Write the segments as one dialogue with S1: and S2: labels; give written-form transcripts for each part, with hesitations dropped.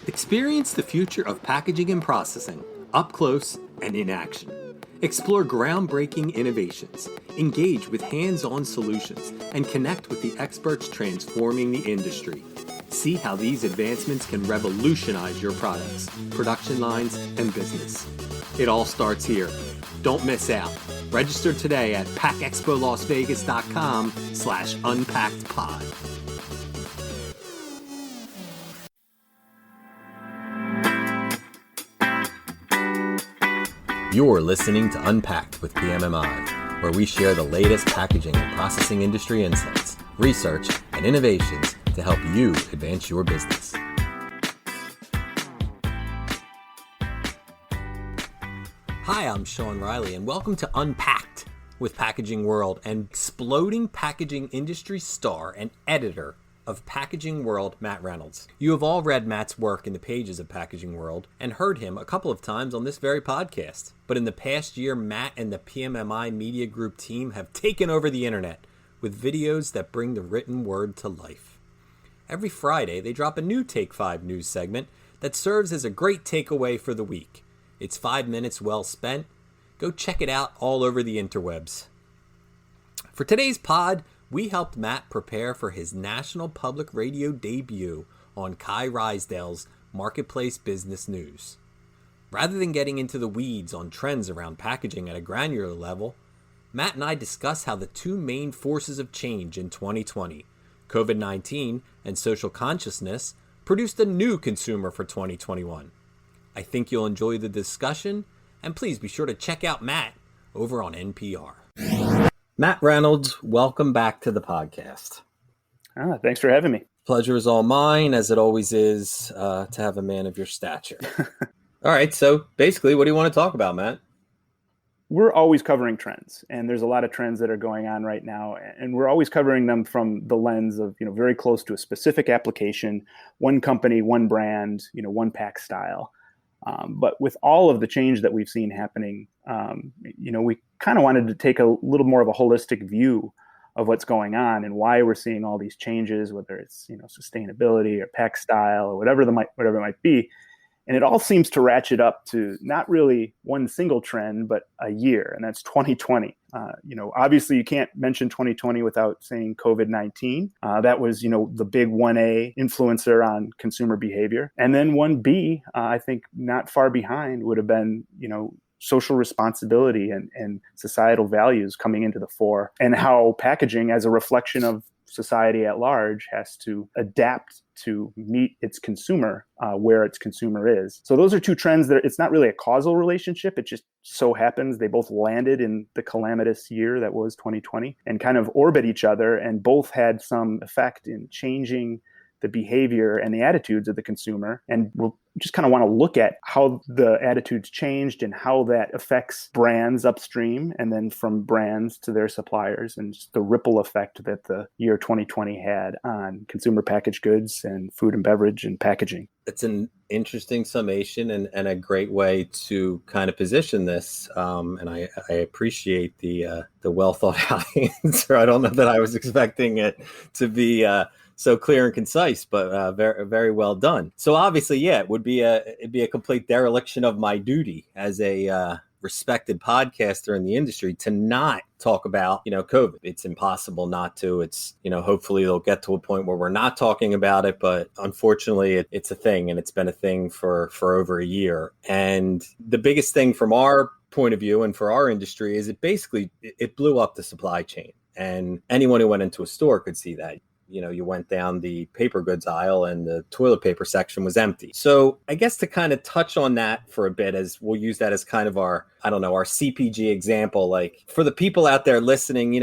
S1: Experience the future of packaging and processing up close and in action. Explore groundbreaking innovations, engage with hands-on solutions, and connect with the experts transforming the industry. See how these advancements can revolutionize your products, production lines, and business. It all starts here. Don't miss out. Register today at packexpolasvegas.com/unpackedpod. You're listening to Unpacked with PMMI, where we share the latest packaging and processing industry insights, research, and innovations to help you advance your business. Hi, I'm Sean Riley, and welcome to Unpacked with Packaging World and exploding packaging industry star and editor of Packaging World, Matt Reynolds. You have all read Matt's work in the pages of Packaging World and heard him a couple of times on this very podcast. But in the past year, Matt and the PMMI Media Group team have taken over the internet with videos that bring the written word to life. Every Friday, they drop a new Take 5 news segment that serves as a great takeaway for the week. It's 5 minutes well spent. Go check it out all over the interwebs. For today's pod, we helped Matt prepare for his national public radio debut on Kai Rysdale's Marketplace Business News. Rather than getting into the weeds on trends around packaging at a granular level, Matt and I discuss how the two main forces of change in 2020, COVID-19 and social consciousness, produced a new consumer for 2021. I think you'll enjoy the discussion, and please be sure to check out Matt over on NPR. Matt Reynolds, welcome back to the podcast.
S2: Thanks for having me.
S1: Pleasure is all mine, as it always is, to have a man of your stature. All right, so basically, what do you want to talk about, Matt?
S2: We're always covering trends, and there's a lot of trends that are going on right now, and we're always covering them from the lens of, very close to a specific application, one company, one brand, one pack style. But with all of the change that we've seen happening, we kind of wanted to take a little more of a holistic view of what's going on and why we're seeing all these changes, whether it's, sustainability or pack style or whatever it might be. And it all seems to ratchet up to not really one single trend, but a year, and that's 2020. Obviously you can't mention 2020 without saying COVID-19. That was, the big 1A influencer on consumer behavior. And then 1B, I think not far behind would have been, social responsibility and societal values coming into the fore, and how packaging as a reflection of society at large has to adapt to meet its consumer where its consumer is. So those are two trends that it's not really a causal relationship. It just so happens they both landed in the calamitous year that was 2020 and kind of orbit each other, and both had some effect in changing the behavior and the attitudes of the consumer. And we'll just kind of want to look at how the attitudes changed and how that affects brands upstream, and then from brands to their suppliers, and just the ripple effect that the year 2020 had on consumer packaged goods and food and beverage and packaging.
S1: It's an interesting summation and a great way to kind of position this. And I appreciate the well thought out answer. I don't know that I was expecting it to be so clear and concise, but very, very well done. So obviously, it'd be a complete dereliction of my duty as a respected podcaster in the industry to not talk about, COVID. It's impossible not to. It's, hopefully they'll get to a point where we're not talking about it, but unfortunately it's a thing, and it's been a thing for over a year. And the biggest thing from our point of view and for our industry is it blew up the supply chain, and anyone who went into a store could see that. You went down the paper goods aisle and the toilet paper section was empty. So I guess to kind of touch on that for a bit, as we'll use that as kind of our CPG example, like for the people out there listening,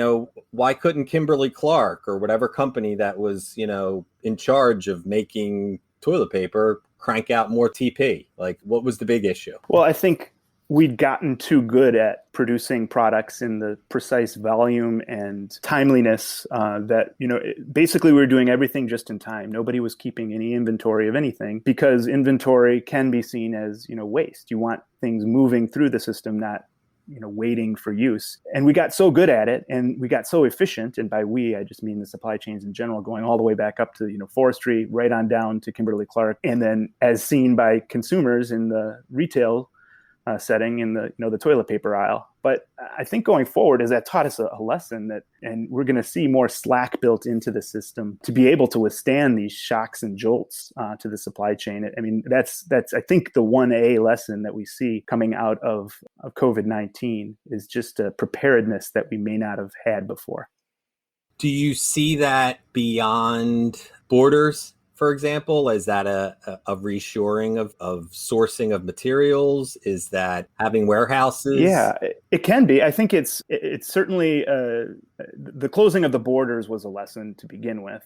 S1: why couldn't Kimberly-Clark or whatever company that was, in charge of making toilet paper crank out more TP? Like, what was the big issue?
S2: Well, I think we'd gotten too good at producing products in the precise volume and timeliness that, basically we were doing everything just in time. Nobody was keeping any inventory of anything, because inventory can be seen as, waste. You want things moving through the system, not waiting for use. And we got so good at it, and we got so efficient. And by we, I just mean the supply chains in general, going all the way back up to forestry, right on down to Kimberly-Clark, and then as seen by consumers in the retail setting in the toilet paper aisle. But I think going forward, as that taught us a lesson and we're going to see more slack built into the system to be able to withstand these shocks and jolts to the supply chain. I mean, that's I think the 1A lesson that we see coming out of COVID-19 is just a preparedness that we may not have had before.
S1: Do you see that beyond borders? For example, is that a reshoring of sourcing of materials? Is that having warehouses?
S2: Yeah, it can be. I think it's certainly the closing of the borders was a lesson to begin with.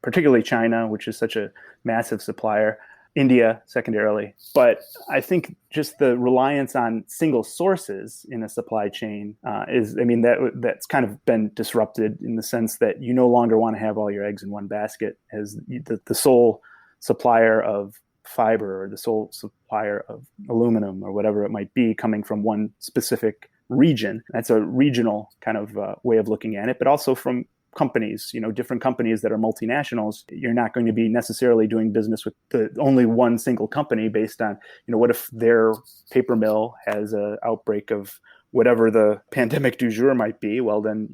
S2: Particularly China, which is such a massive supplier. India, secondarily. But I think just the reliance on single sources in a supply chain that's kind of been disrupted in the sense that you no longer want to have all your eggs in one basket as the sole supplier of fiber or the sole supplier of aluminum or whatever it might be coming from one specific region. That's a regional kind of way of looking at it, but also from companies, different companies that are multinationals. You're not going to be necessarily doing business with the only one single company based on, what if their paper mill has an outbreak of whatever the pandemic du jour might be? Well, then,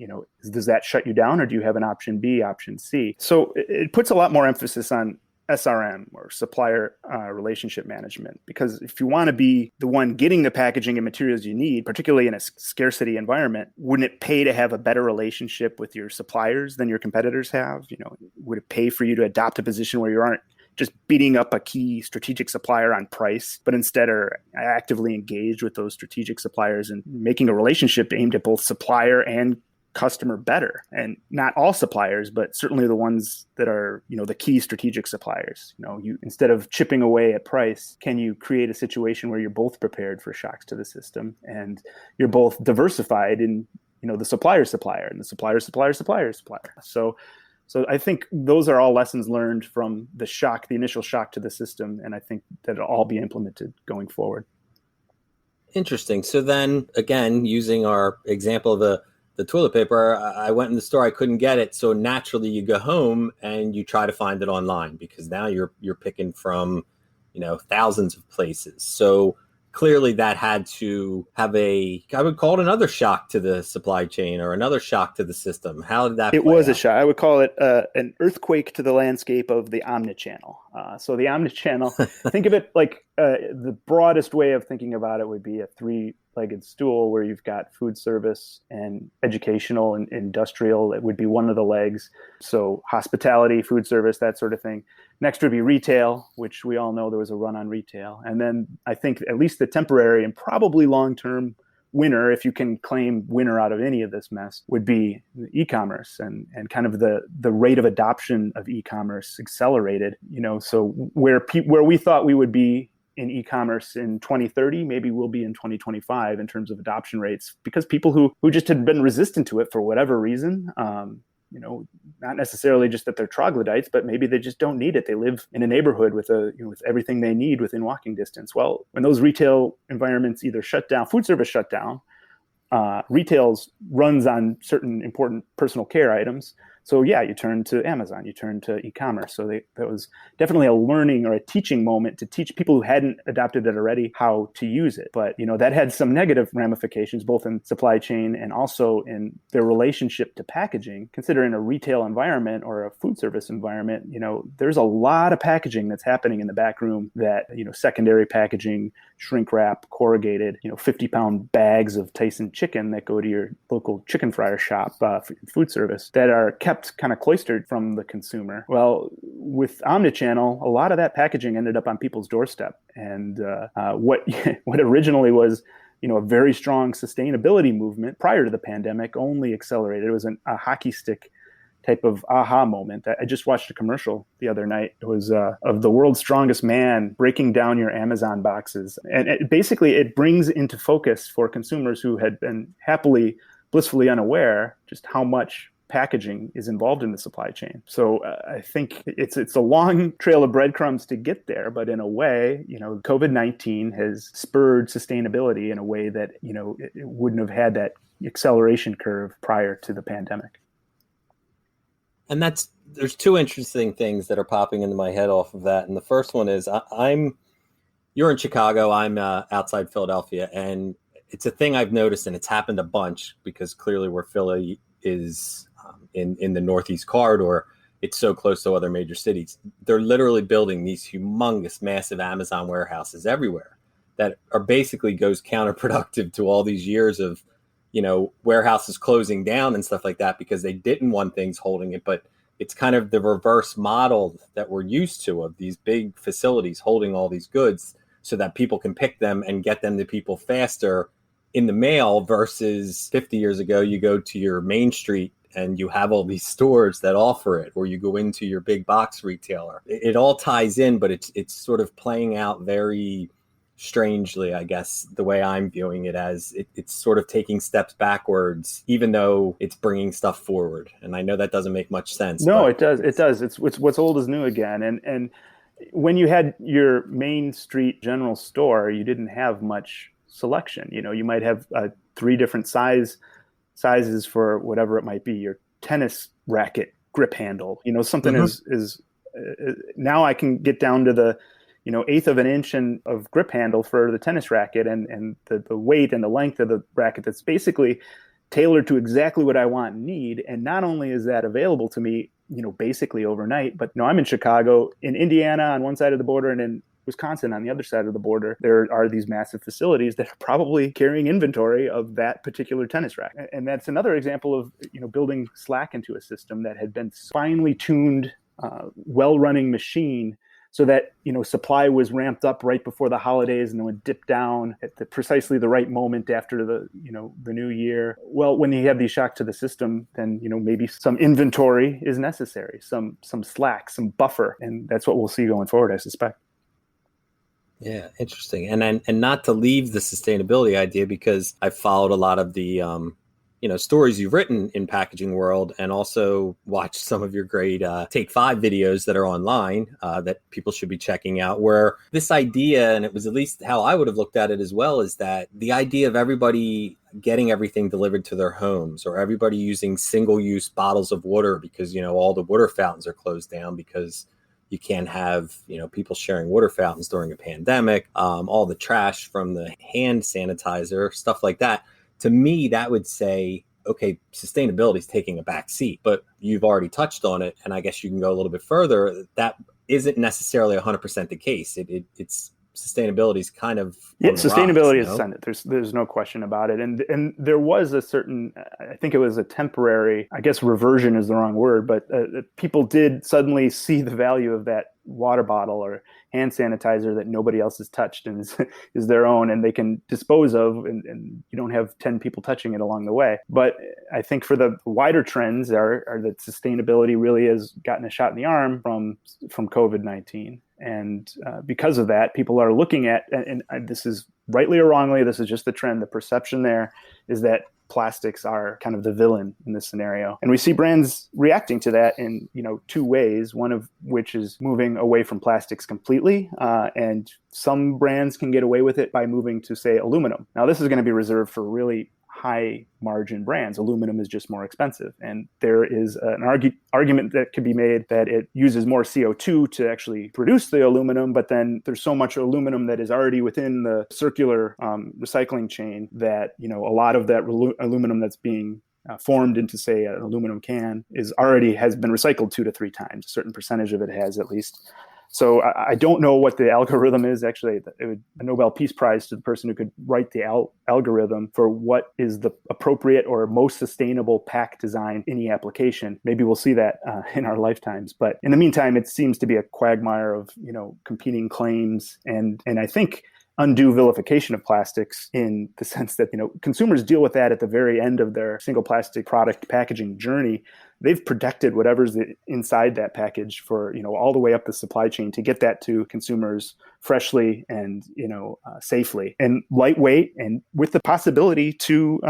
S2: does that shut you down, or do you have an option B, option C? So it puts a lot more emphasis on SRM or supplier relationship management, because if you want to be the one getting the packaging and materials you need, particularly in a scarcity environment, wouldn't it pay to have a better relationship with your suppliers than your competitors have? Would it pay for you to adopt a position where you aren't just beating up a key strategic supplier on price, but instead are actively engaged with those strategic suppliers and making a relationship aimed at both supplier and customer better? And not all suppliers, but certainly the ones that are, the key strategic suppliers. You, instead of chipping away at price, can you create a situation where you're both prepared for shocks to the system and you're both diversified in, the supplier's supplier and the supplier's supplier's supplier's supplier. So I think those are all lessons learned from the initial shock to the system. And I think that it'll all be implemented going forward.
S1: Interesting. So then again, using our example of the toilet paper, I went in the store, I couldn't get it. So naturally you go home and you try to find it online, because now you're picking from, thousands of places. So clearly that had to have I would call it another shock to the supply chain or another shock to the system. How did that play
S2: It was
S1: out?
S2: a shock. I would call it an earthquake to the landscape of the omnichannel. So the omnichannel, think of it like the broadest way of thinking about it would be a three-legged stool where you've got food service and educational and industrial. It would be one of the legs. So hospitality, food service, that sort of thing. Next would be retail, which we all know there was a run on retail. And then I think at least the temporary and probably long-term winner, if you can claim winner out of any of this mess, would be e-commerce and kind of the rate of adoption of e-commerce accelerated. So where we thought we would be in e-commerce in 2030, maybe we'll be in 2025 in terms of adoption rates, because people who just had been resistant to it for whatever reason, not necessarily just that they're troglodytes, but maybe they just don't need it. They live in a neighborhood with with everything they need within walking distance. Well, when those retail environments either shut down, food service shut down, retail's runs on certain important personal care items. So yeah, you turn to Amazon, you turn to e-commerce. So that was definitely a learning or a teaching moment to teach people who hadn't adopted it already how to use it. But that had some negative ramifications, both in supply chain and also in their relationship to packaging. Consider in a retail environment or a food service environment, there's a lot of packaging that's happening in the back room that, secondary packaging, shrink wrap, corrugated, 50-pound bags of Tyson chicken that go to your local chicken fryer shop for food service that are kept kind of cloistered from the consumer. Well, with omnichannel, a lot of that packaging ended up on people's doorstep. And what originally was, a very strong sustainability movement prior to the pandemic only accelerated. It was a hockey stick type of aha moment. I just watched a commercial the other night. It was of the world's strongest man breaking down your Amazon boxes. And it brings into focus for consumers who had been blissfully unaware just how much packaging is involved in the supply chain. So I think it's a long trail of breadcrumbs to get there, but in a way, COVID-19 has spurred sustainability in a way that, it wouldn't have had that acceleration curve prior to the pandemic.
S1: And there's two interesting things that are popping into my head off of that. And the first one is you're in Chicago, I'm outside Philadelphia, and it's a thing I've noticed, and it's happened a bunch because clearly where Philly is in the Northeast corridor, it's so close to other major cities. They're literally building these humongous, massive Amazon warehouses everywhere that are basically goes counterproductive to all these years of warehouses closing down and stuff like that because they didn't want things holding it. But it's kind of the reverse model that we're used to of these big facilities holding all these goods so that people can pick them and get them to people faster in the mail versus 50 years ago, you go to your main street and you have all these stores that offer it, or you go into your big box retailer. It all ties in, but it's sort of playing out very strangely, I guess, the way I'm viewing it, as it's sort of taking steps backwards, even though it's bringing stuff forward. And I know that doesn't make much sense.
S2: No, it does. It does. It's what's old is new again. And when you had your main street general store, you didn't have much selection. You might have 3 different sizes for whatever it might be, your tennis racket grip handle. Something is now I can get down to the eighth of an inch of grip handle for the tennis racket, and the weight and the length of the racket that's basically tailored to exactly what I want and need. And not only is that available to me, basically overnight, but I'm in Chicago, in Indiana on one side of the border, and in Wisconsin on the other side of the border, there are these massive facilities that are probably carrying inventory of that particular tennis racket. And that's another example of, building slack into a system that had been finely tuned, well-running machine, so that, supply was ramped up right before the holidays and then would dip down at precisely the right moment after the new year. Well, when you have these shocks to the system, then, maybe some inventory is necessary, some slack, some buffer. And that's what we'll see going forward, I suspect.
S1: Yeah, interesting. And not to leave the sustainability idea, because I've followed a lot of the stories you've written in Packaging World, and also watched some of your great Take 5 videos that are online that people should be checking out, where this idea, and it was at least how I would have looked at it as well, is that the idea of everybody getting everything delivered to their homes, or everybody using single-use bottles of water because, all the water fountains are closed down because you can't have, people sharing water fountains during a pandemic, all the trash from the hand sanitizer, stuff like that. To me, that would say, okay, sustainability is taking a back seat, but you've already touched on it. And I guess you can go a little bit further. That isn't necessarily 100% the case. It's sustainability is kind of
S2: sustainability is ascendant. There's no question about it. And there was a certain, I think it was a temporary, I guess reversion is the wrong word, but people did suddenly see the value of that water bottle or hand sanitizer that nobody else has touched and is their own, and they can dispose of, and you don't have 10 people touching it along the way. But I think for the wider trends are that sustainability really has gotten a shot in the arm from COVID-19. And because of that, people are looking at, and this is rightly or wrongly, this is just the trend, the perception there is that plastics are kind of the villain in this scenario. And we see brands reacting to that in, 2 ways, one of which is moving away from plastics completely. And some brands can get away with it by moving to, say, aluminum. Now, this is going to be reserved for really high margin brands. Aluminum is just more expensive. And there is an argument that could be made that it uses more CO2 to actually produce the aluminum, but then there's so much aluminum that is already within the circular recycling chain that, a lot of that aluminum that's being formed into, say, an aluminum can has been recycled 2 to 3 times. A certain percentage of it has, at least. So I don't know what the algorithm is. Actually, it would a Nobel Peace Prize to the person who could write the algorithm for what is the appropriate or most sustainable pack design in the application. Maybe we'll see that in our lifetimes. But in the meantime, it seems to be a quagmire of competing claims and I think undue vilification of plastics, in the sense that consumers deal with that at the very end of their single plastic product packaging journey. they've protected whatever's inside that package for, all the way up the supply chain to get that to consumers freshly and, safely and lightweight, and with the possibility to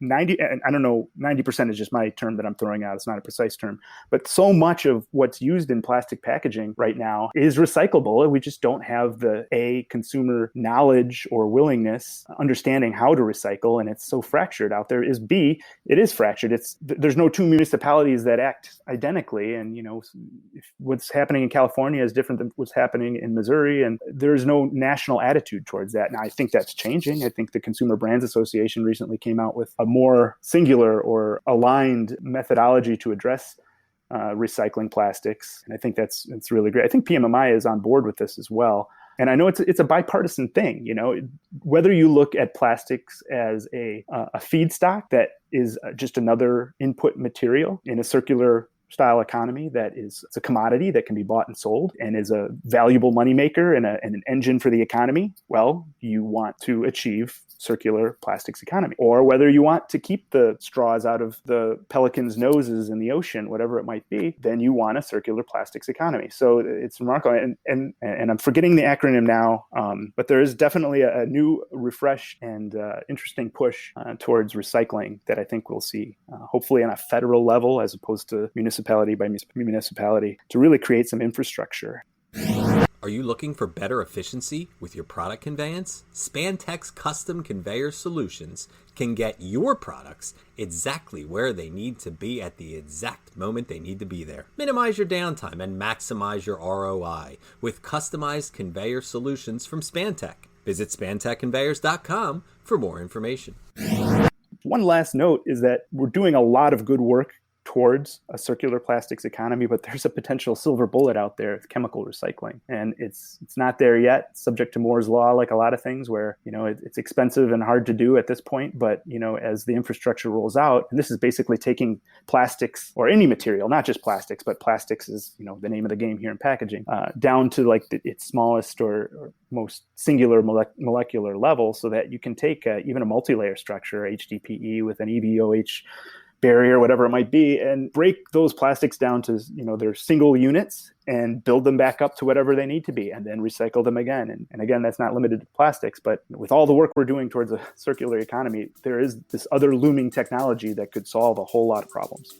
S2: 90, and I don't know, 90% is just my term that I'm throwing out. It's not a precise term, but so much of what's used in plastic packaging right now is recyclable. And we just don't have the consumer knowledge or willingness, understanding how to recycle. And it's so fractured out there. Is B, it is fractured. There's no two municipalities that act identically. And, if what's happening in California is different than what's happening in Missouri. And there's no national attitude towards that. Now, I think that's changing. I think the Consumer Brands Association recently came out with a more singular or aligned methodology to address recycling plastics. And I think that's really great. I think PMMI is on board with this as well. And I know it's a bipartisan thing, whether you look at plastics as a feedstock that is just another input material in a circular style economy it's a commodity that can be bought and sold and is a valuable moneymaker and an engine for the economy. Well, you want to achieve circular plastics economy. Or whether you want to keep the straws out of the pelicans' noses in the ocean, whatever it might be, then you want a circular plastics economy. So it's remarkable. And I'm forgetting the acronym now, but there is definitely a new, refreshed, and interesting push towards recycling that I think we'll see, hopefully on a federal level as opposed to municipality by municipality, to really create some infrastructure.
S1: Are you looking for better efficiency with your product conveyance? Spantex Custom Conveyor Solutions can get your products exactly where they need to be at the exact moment they need to be there. Minimize your downtime and maximize your ROI with customized conveyor solutions from Spantech. Visit spantechconveyors.com for more information.
S2: One last note is that we're doing a lot of good work towards a circular plastics economy, but there's a potential silver bullet out there, chemical recycling. And it's not there yet, subject to Moore's law, like a lot of things where, it's expensive and hard to do at this point. But, as the infrastructure rolls out, and this is basically taking plastics or any material, not just plastics, but plastics is, the name of the game here in packaging, down to like its smallest or most singular molecular level, so that you can take even a multi-layer structure, HDPE with an EVOH barrier, whatever it might be, and break those plastics down to, their single units and build them back up to whatever they need to be, and then recycle them again. And again, that's not limited to plastics, but with all the work we're doing towards a circular economy, there is this other looming technology that could solve a whole lot of problems.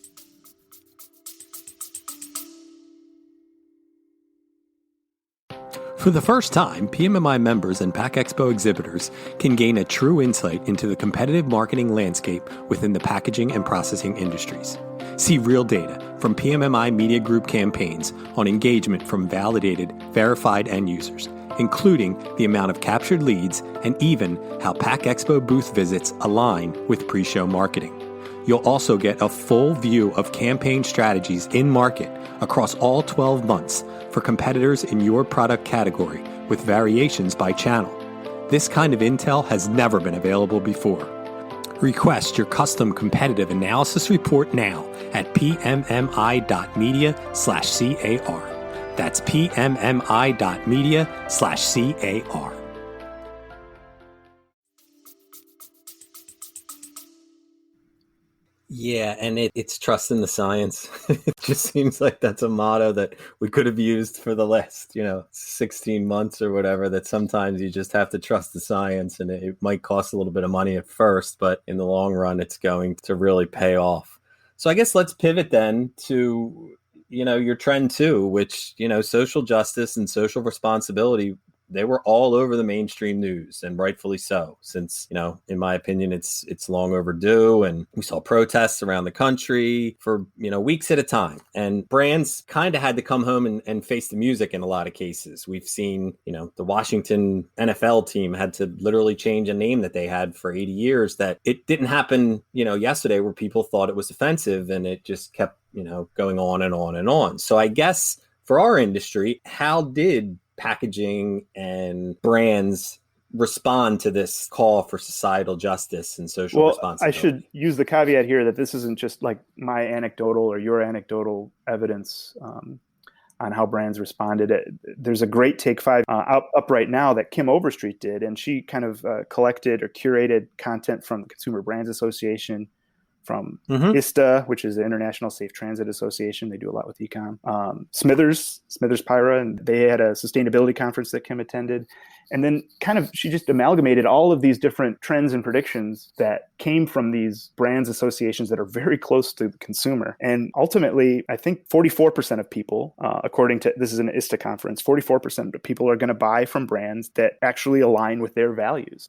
S1: For the first time, PMMI members and Pack Expo exhibitors can gain a true insight into the competitive marketing landscape within the packaging and processing industries. See real data from PMMI Media Group campaigns on engagement from validated, verified end users, including the amount of captured leads and even how Pack Expo booth visits align with pre-show marketing. You'll also get a full view of campaign strategies in market across all 12 months for competitors in your product category with variations by channel. This kind of intel has never been available before. Request your custom competitive analysis report now at pmmi.media/CAR. That's pmmi.media/CAR. Yeah, and it's trust in the science. It just seems like that's a motto that we could have used for the last, 16 months or whatever, that sometimes you just have to trust the science, and it might cost a little bit of money at first, but in the long run, it's going to really pay off. So I guess let's pivot then to, your trend two, which, social justice and social responsibility. They were all over the mainstream news, and rightfully so, since, in my opinion, it's long overdue. And we saw protests around the country for, weeks at a time. And brands kind of had to come home and face the music in a lot of cases. We've seen, the Washington NFL team had to literally change a name that they had for 80 years. That it didn't happen, yesterday, where people thought it was offensive, and it just kept, going on and on and on. So I guess for our industry, how did packaging and brands respond to this call for societal justice and social responsibility?
S2: I should use the caveat here that this isn't just like my anecdotal or your anecdotal evidence on how brands responded. There's a great Take 5 up right now that Kim Overstreet did, and she kind of collected or curated content from the Consumer Brands Association, from
S1: Mm-hmm.
S2: ISTA, which is the International Safe Transit Association. They do a lot with ecom. Smithers Pyra, and they had a sustainability conference that Kim attended. And then she just amalgamated all of these different trends and predictions that came from these brands associations that are very close to the consumer. And ultimately, I think 44% of people, according to, this is an ISTA conference, 44% of people are going to buy from brands that actually align with their values.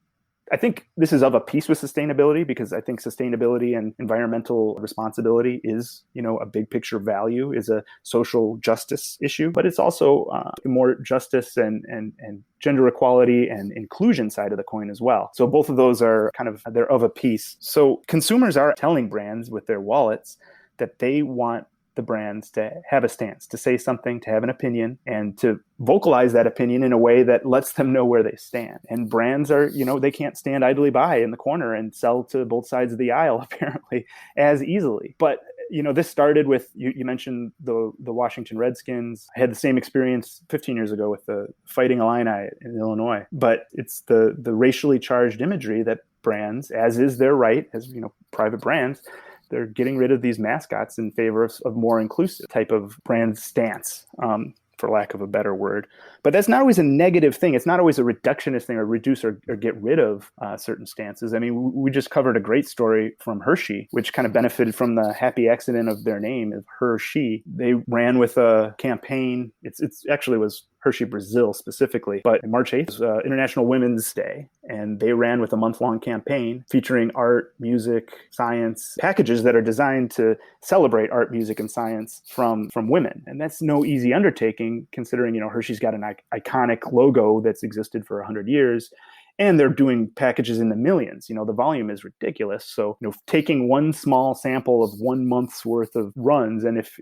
S2: I think this is of a piece with sustainability, because I think sustainability and environmental responsibility is, a big picture value, is a social justice issue, but it's also more justice and gender equality and inclusion side of the coin as well. So both of those are they're of a piece. So consumers are telling brands with their wallets that they want the brands to have a stance, to say something, to have an opinion, and to vocalize that opinion in a way that lets them know where they stand. And brands are, they can't stand idly by in the corner and sell to both sides of the aisle, apparently, as easily. But this started with, you mentioned the Washington Redskins. I had the same experience 15 years ago with the Fighting Illini in Illinois. But it's the racially charged imagery that brands, as is their right, as private brands, they're getting rid of these mascots in favor of more inclusive type of brand stance, for lack of a better word. But that's not always a negative thing. It's not always a reductionist thing, or reduce or get rid of certain stances. I mean, we just covered a great story from Hershey, which kind of benefited from the happy accident of their name, of Hershey. They ran with a campaign. It's actually was Hershey Brazil specifically, but March 8th is International Women's Day, and they ran with a month-long campaign featuring art, music, science, packages that are designed to celebrate art, music, and science from women. And that's no easy undertaking, considering, Hershey's got an iconic logo that's existed for 100 years. And they're doing packages in the millions. The volume is ridiculous. So, taking one small sample of 1 month's worth of runs, and if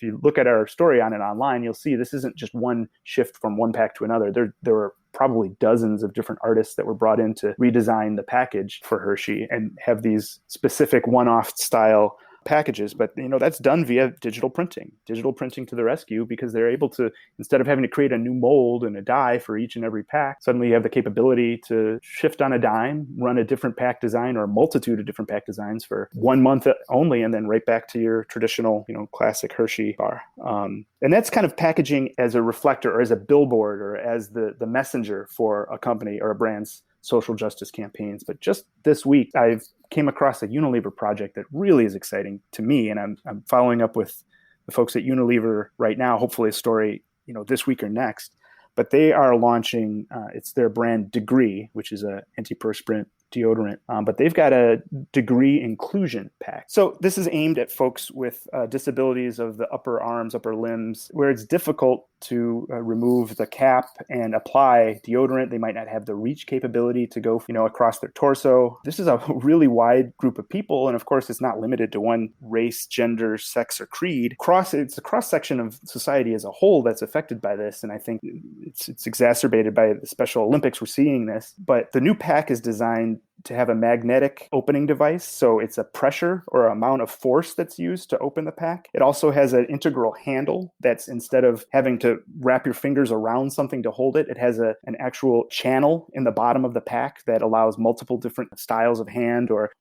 S2: you look at our story on it online, you'll see this isn't just one shift from one pack to another. There were probably dozens of different artists that were brought in to redesign the package for Hershey and have these specific one-off style packages. But that's done via digital printing to the rescue, because they're able to, instead of having to create a new mold and a die for each and every pack, suddenly you have the capability to shift on a dime, run a different pack design or a multitude of different pack designs for 1 month only, and then right back to your traditional classic Hershey bar. And that's kind of packaging as a reflector, or as a billboard, or as the messenger for a company or a brand's social justice campaigns. But just this week, I've came across a Unilever project that really is exciting to me, and I'm following up with the folks at Unilever right now, hopefully a story this week or next. But they are launching, it's their brand Degree, which is a antiperspirant deodorant, but they've got a Degree inclusion pack. So this is aimed at folks with disabilities of the upper arms, upper limbs, where it's difficult to remove the cap and apply deodorant. They might not have the reach capability to go, across their torso. This is a really wide group of people, and of course, it's not limited to one race, gender, sex, or creed. It's a cross section of society as a whole that's affected by this, and I think it's exacerbated by the Special Olympics. We're seeing this, but the new pack is designed to have a magnetic opening device. So it's a pressure or amount of force that's used to open the pack. It also has an integral handle that's, instead of having to wrap your fingers around something to hold it, it has an actual channel in the bottom of the pack that allows multiple different styles of hand or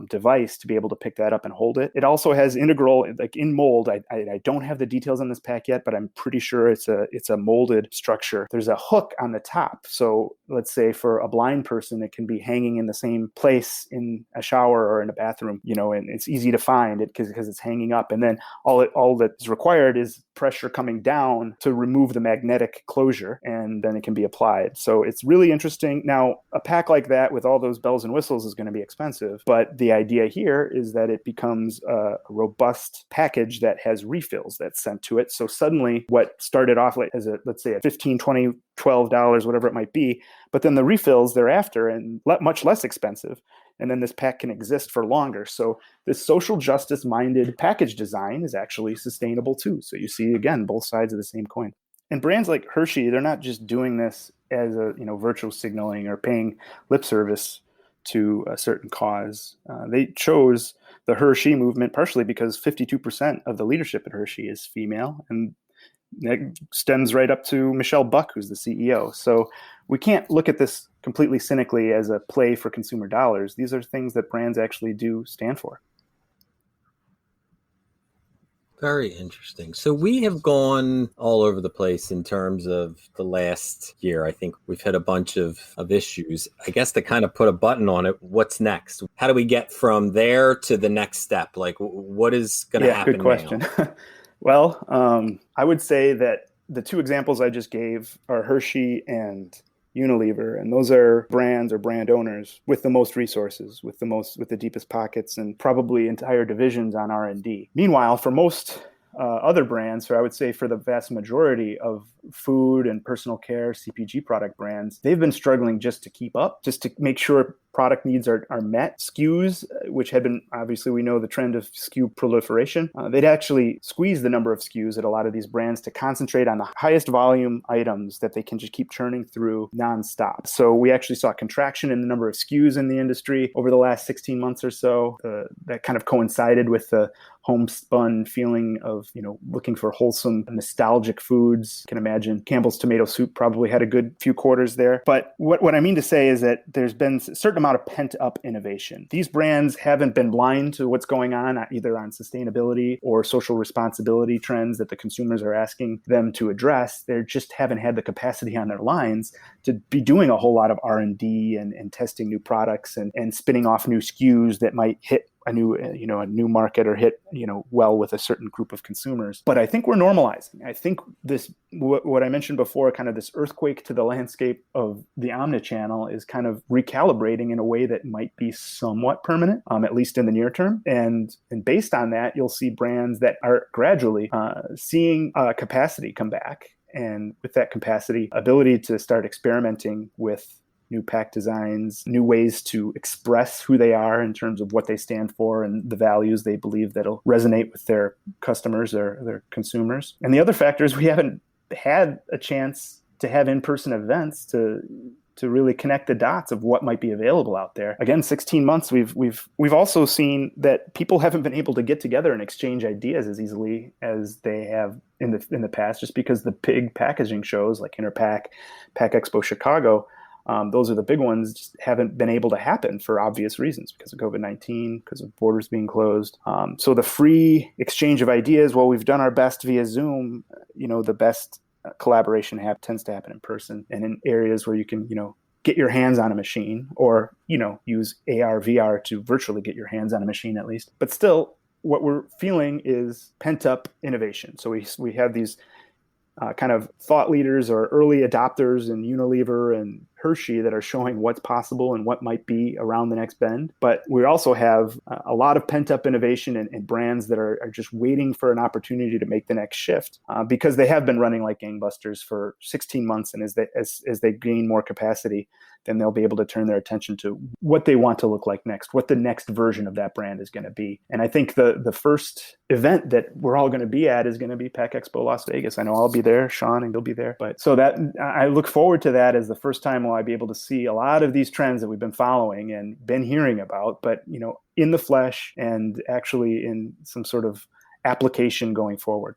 S2: device to be able to pick that up and hold it. It also has integral, like in mold. I don't have the details on this pack yet, but I'm pretty sure it's a molded structure. There's a hook on the top. So let's say for a blind person, it can be hanging in the same place in a shower or in a bathroom, and it's easy to find it because it's hanging up. And then all that is required is pressure coming down to remove the magnetic closure, and then it can be applied. So it's really interesting. Now, a pack like that with all those bells and whistles is going to be expensive, but the idea here is that it becomes a robust package that has refills that's sent to it. So suddenly what started off as let's say a $15, $20, $12, whatever it might be, but then the refills thereafter and much less expensive. And then this pack can exist for longer. So this social justice minded package design is actually sustainable too. So you see, again, both sides of the same coin. And brands like Hershey, they're not just doing this as a virtual signaling or paying lip service to a certain cause. They chose the Hershey movement partially because 52% of the leadership at Hershey is female, and that stems right up to Michelle Buck, who's the CEO. So we can't look at this completely cynically as a play for consumer dollars. These are things that brands actually do stand for.
S1: Very interesting. So we have gone all over the place in terms of the last year. I think we've had a bunch of issues. I guess to kind of put a button on it, what's next? How do we get from there to the next step? Like, what is going to happen
S2: Good question.
S1: now?
S2: Well, I would say that the two examples I just gave are Hershey and Unilever, and those are brands or brand owners with the most resources, with the deepest pockets, and probably entire divisions on R&D. Meanwhile, for most other brands, or I would say for the vast majority of food and personal care CPG product brands, they've been struggling just to keep up, just to make sure product needs are met. SKUs, which had been, obviously we know the trend of SKU proliferation, they'd actually squeeze the number of SKUs at a lot of these brands to concentrate on the highest volume items that they can just keep churning through nonstop. So we actually saw a contraction in the number of SKUs in the industry over the last 16 months or so. That kind of coincided with the homespun feeling of, looking for wholesome, nostalgic foods. You can imagine Campbell's tomato soup probably had a good few quarters there. But what I mean to say is that there's been a certain amount of pent-up innovation. These brands haven't been blind to what's going on, either on sustainability or social responsibility trends that the consumers are asking them to address. They just haven't had the capacity on their lines to be doing a whole lot of R&D and testing new products and spinning off new SKUs that might hit a new market or hit, well with a certain group of consumers. But I think we're normalizing. I think this, what I mentioned before, kind of this earthquake to the landscape of the omnichannel is kind of recalibrating in a way that might be somewhat permanent, at least in the near term. And based on that, you'll see brands that are gradually seeing capacity come back. And with that capacity, ability to start experimenting with new pack designs, new ways to express who they are in terms of what they stand for and the values they believe that'll resonate with their customers or their consumers. And the other factor is we haven't had a chance to have in-person events to really connect the dots of what might be available out there. Again, 16 months, we've also seen that people haven't been able to get together and exchange ideas as easily as they have in the past, just because the big packaging shows like Interpack, Pack Expo Chicago, those are the big ones, just haven't been able to happen for obvious reasons because of COVID-19, because of borders being closed. So the free exchange of ideas, while we've done our best via Zoom, the best collaboration tends to happen in person and in areas where you can, get your hands on a machine or, use AR, VR to virtually get your hands on a machine at least. But still, what we're feeling is pent-up innovation. So we have these kind of thought leaders or early adopters in Unilever and Hershey that are showing what's possible and what might be around the next bend. But we also have a lot of pent-up innovation and brands that are just waiting for an opportunity to make the next shift because they have been running like gangbusters for 16 months. And as they gain more capacity, then they'll be able to turn their attention to what they want to look like next, what the next version of that brand is going to be. And I think the first event that we're all going to be at is going to be Pack Expo Las Vegas. I know I'll be there, Sean, and you'll be there. But so that I look forward to that as the first time will I be able to see a lot of these trends that we've been following and been hearing about, but in the flesh and actually in some sort of application going forward.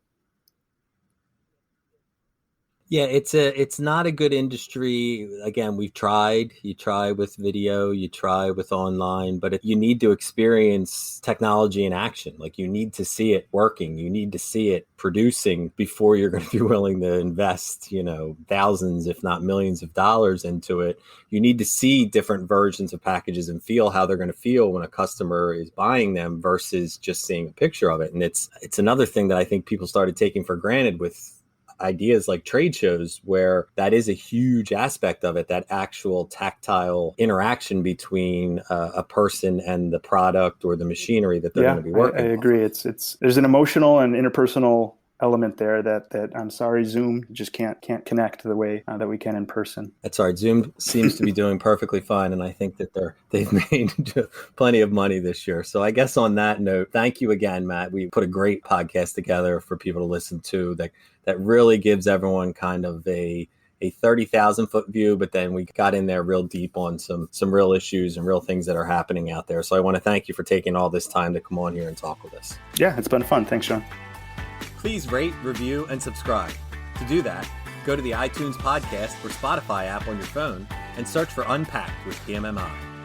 S1: Yeah, it's not a good industry. Again, we've tried. You try with video, you try with online, but you need to experience technology in action. Like you need to see it working. You need to see it producing before you're going to be willing to invest, thousands, if not millions of dollars into it. You need to see different versions of packages and feel how they're going to feel when a customer is buying them versus just seeing a picture of it. And it's another thing that I think people started taking for granted with ideas like trade shows, where that is a huge aspect of it, that actual tactile interaction between a person and the product or the machinery that they're going to be working
S2: I agree. It's there's an emotional and interpersonal element there that I'm sorry, Zoom just can't connect the way that we can in person.
S1: That's all right. Zoom seems to be doing perfectly fine, and I think that they've made plenty of money this year. So I guess on that note, thank you again, Matt. We put a great podcast together for people to listen to that really gives everyone kind of a 30,000 foot view, but then we got in there real deep on some real issues and real things that are happening out there. So I want to thank you for taking all this time to come on here and talk with us.
S2: Yeah, it's been fun. Thanks, Sean.
S1: Please rate, review, and subscribe. To do that, go to the iTunes podcast or Spotify app on your phone and search for Unpacked with PMMI.